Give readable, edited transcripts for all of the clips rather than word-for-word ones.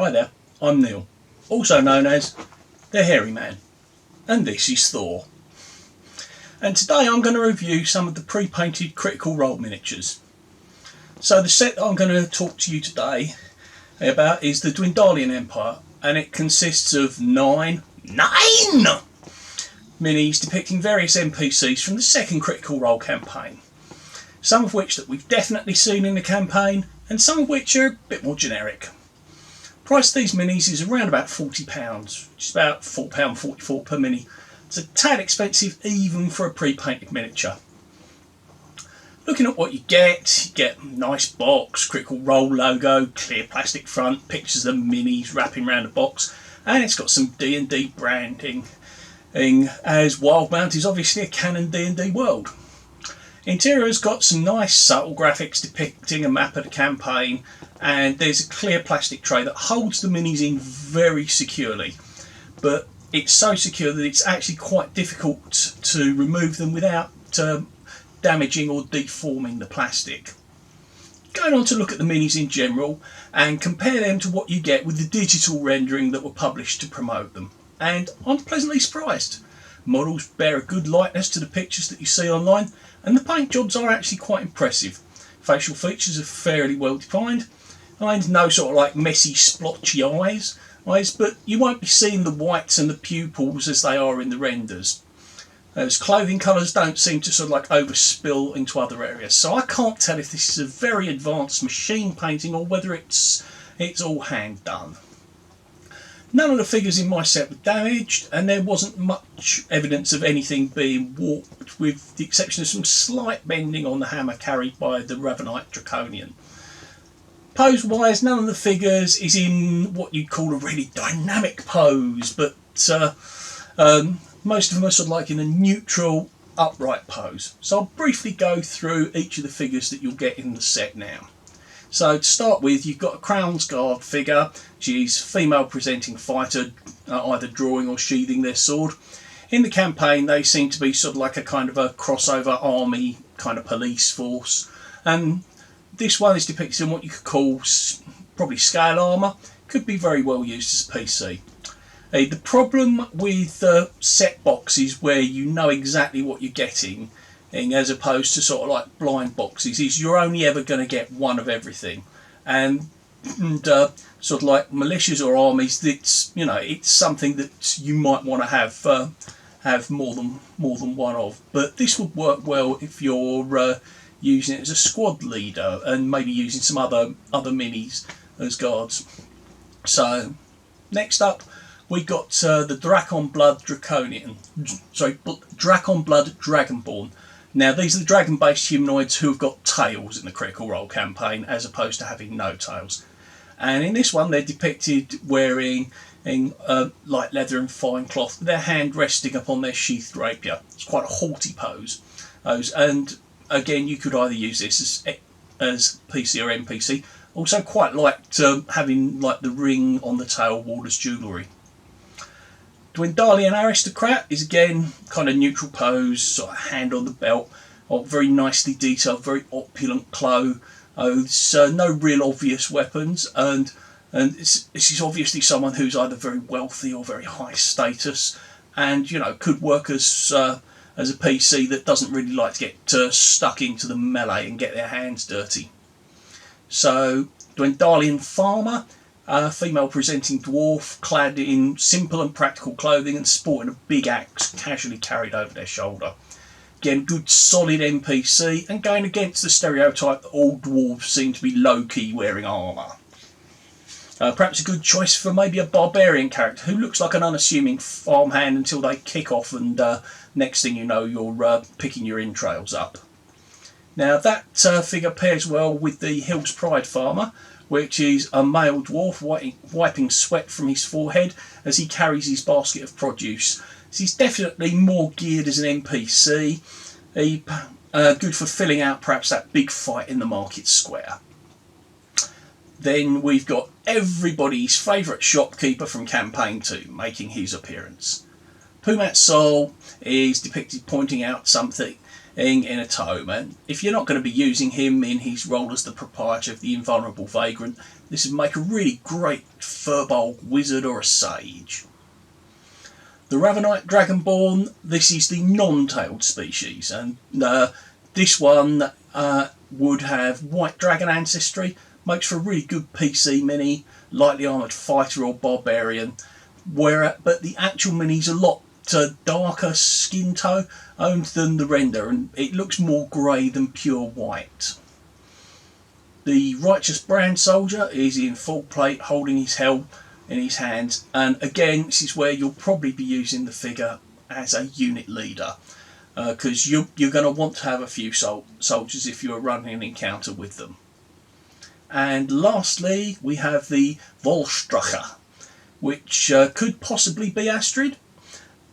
Hi there, I'm Neil, also known as the Hairy Man, and this is Thor. And today I'm going to review some of the pre-painted Critical Role miniatures. So the set that I'm going to talk to you today about is the Dwendalian Empire, and it consists of nine minis depicting various NPCs from the second Critical Role campaign. Some of which that we've definitely seen in the campaign, and some of which are a bit more generic. Price of these minis is around about £40, which is about £4.44 per mini. It's a tad expensive even for a pre-painted miniature. Looking at what you get a nice box, Critical Role logo, clear plastic front, pictures of the minis wrapping around the box, and it's got some D&D branding, as Wildmount is obviously a canon D&D world. Interior has got some nice subtle graphics depicting a map of the campaign, and there's a clear plastic tray that holds the minis in very securely, but it's so secure that it's actually quite difficult to remove them without damaging or deforming the plastic. Going on to look at the minis in general and compare them to what you get with the digital rendering that were published to promote them, and I'm pleasantly surprised. Models bear a good likeness to the pictures that you see online, and the paint jobs are actually quite impressive. Facial features are fairly well defined, and no sort of like messy splotchy eyes, but you won't be seeing the whites and the pupils as they are in the renders. Those clothing colours don't seem to sort of like overspill into other areas, so I can't tell if this is a very advanced machine painting or whether it's all hand done. None of the figures in my set were damaged, and there wasn't much evidence of anything being warped, with the exception of some slight bending on the hammer carried by the Ravenite Draconian. Pose wise, none of the figures is in what you'd call a really dynamic pose, but most of them are sort of like in a neutral, upright pose. So I'll briefly go through each of the figures that you'll get in the set now. So to start with, you've got a Crown's Guard figure. She's a female presenting fighter, either drawing or sheathing their sword. In the campaign, they seem to be sort of like a kind of a crossover army kind of police force. And this one is depicted in what you could call probably scale armour. Could be very well used as a PC. The problem with set boxes where you know exactly what you're getting, as opposed to sort of like blind boxes, is you're only ever going to get one of everything, and sort of like militias or armies, it's something that you might want to have more than one of. But this would work well if you're using it as a squad leader and maybe using some other minis as guards. So next up, we got the Drakon Blood Dragonborn. Now, these are the dragon-based humanoids who have got tails in the Critical Role campaign, as opposed to having no tails. And in this one, they're depicted wearing light leather and fine cloth, with their hand resting upon their sheathed rapier. It's quite a haughty pose. And again, you could either use this as PC or NPC. Also, quite liked having like the ring on the tail wall as jewellery. Dwendalian Aristocrat is again kind of neutral pose, sort of hand on the belt, very nicely detailed, very opulent clothes, no real obvious weapons, and this is obviously someone who's either very wealthy or very high status, and could work as a PC that doesn't really like to get stuck into the melee and get their hands dirty. So Dwendalian Farmer. Female presenting dwarf, clad in simple and practical clothing and sporting a big axe casually carried over their shoulder. Again, good solid NPC, and going against the stereotype that all dwarves seem to be low-key wearing armour. Perhaps a good choice for maybe a barbarian character who looks like an unassuming farmhand until they kick off, and next thing you know, you're picking your entrails up. Now that figure pairs well with the Hill's Pride Farmer, which is a male dwarf wiping sweat from his forehead as he carries his basket of produce. So he's definitely more geared as an NPC, good for filling out perhaps that big fight in the market square. Then we've got everybody's favourite shopkeeper from Campaign 2 making his appearance. Pumat Sol is depicted pointing out something in a tome, and if you're not going to be using him in his role as the proprietor of the invulnerable vagrant, this would make a really great Firbolg wizard or a sage. The Ravenite Dragonborn, this is the non-tailed species, and this one would have white dragon ancestry, makes for a really good PC mini, lightly armoured fighter or barbarian, but the actual mini's a lot darker skin tone than the render, and it looks more grey than pure white. The Righteous Brand Soldier is in full plate, holding his helm in his hands, and again this is where you'll probably be using the figure as a unit leader, because you're going to want to have a few soldiers if you're running an encounter with them. And lastly we have the Volstracher, which could possibly be Astrid,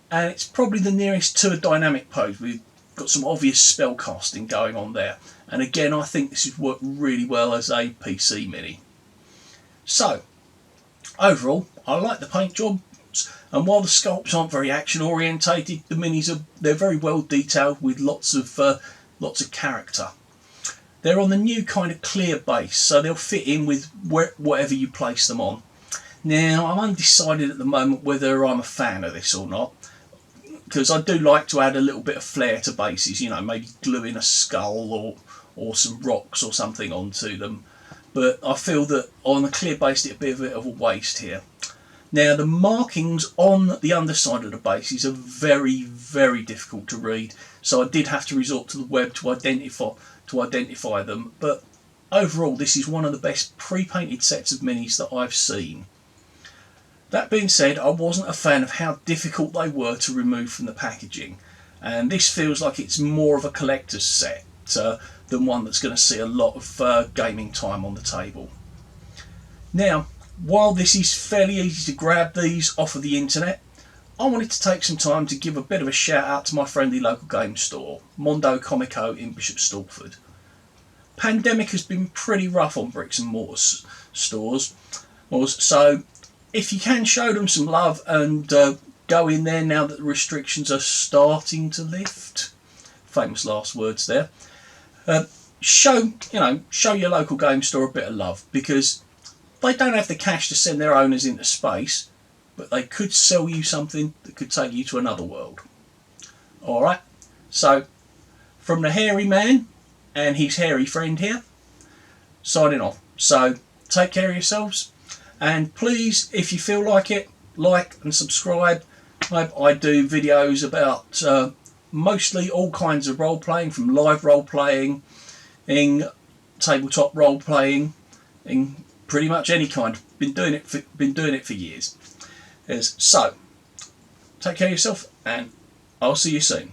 and it's probably the nearest to a dynamic pose. We've got some obvious spell casting going on there, and again I think this would work really well as a PC mini. So overall I like the paint jobs, and while the sculpts aren't very action orientated, the minis they're very well detailed with lots of character. They're on the new kind of clear base, so they'll fit in with whatever you place them on. Now I'm undecided at the moment whether I'm a fan of this or not, because I do like to add a little bit of flair to bases, you know, maybe gluing a skull or some rocks or something onto them, but I feel that on a clear base it'd be a bit of a waste here. Now the markings on the underside of the bases are very, very difficult to read, so I did have to resort to the web to identify them, but overall this is one of the best pre-painted sets of minis that I've seen. That being said, I wasn't a fan of how difficult they were to remove from the packaging, and this feels like it's more of a collector's set than one that's going to see a lot of gaming time on the table. Now, while this is fairly easy to grab these off of the internet, I wanted to take some time to give a bit of a shout out to my friendly local game store, Mondo Comico in Bishop Stortford. Pandemic has been pretty rough on bricks and mortar stores, so if you can show them some love and go in there now that the restrictions are starting to lift, famous last words there, show your local game store a bit of love, because they don't have the cash to send their owners into space, but they could sell you something that could take you to another world. Alright, so from the hairy man and his hairy friend here, signing off. So take care of yourselves, and please, if you feel like it, like and subscribe. I do videos about mostly all kinds of role playing, from live role playing, in tabletop role playing, in pretty much any kind. Been doing it for years. So take care of yourself, and I'll see you soon.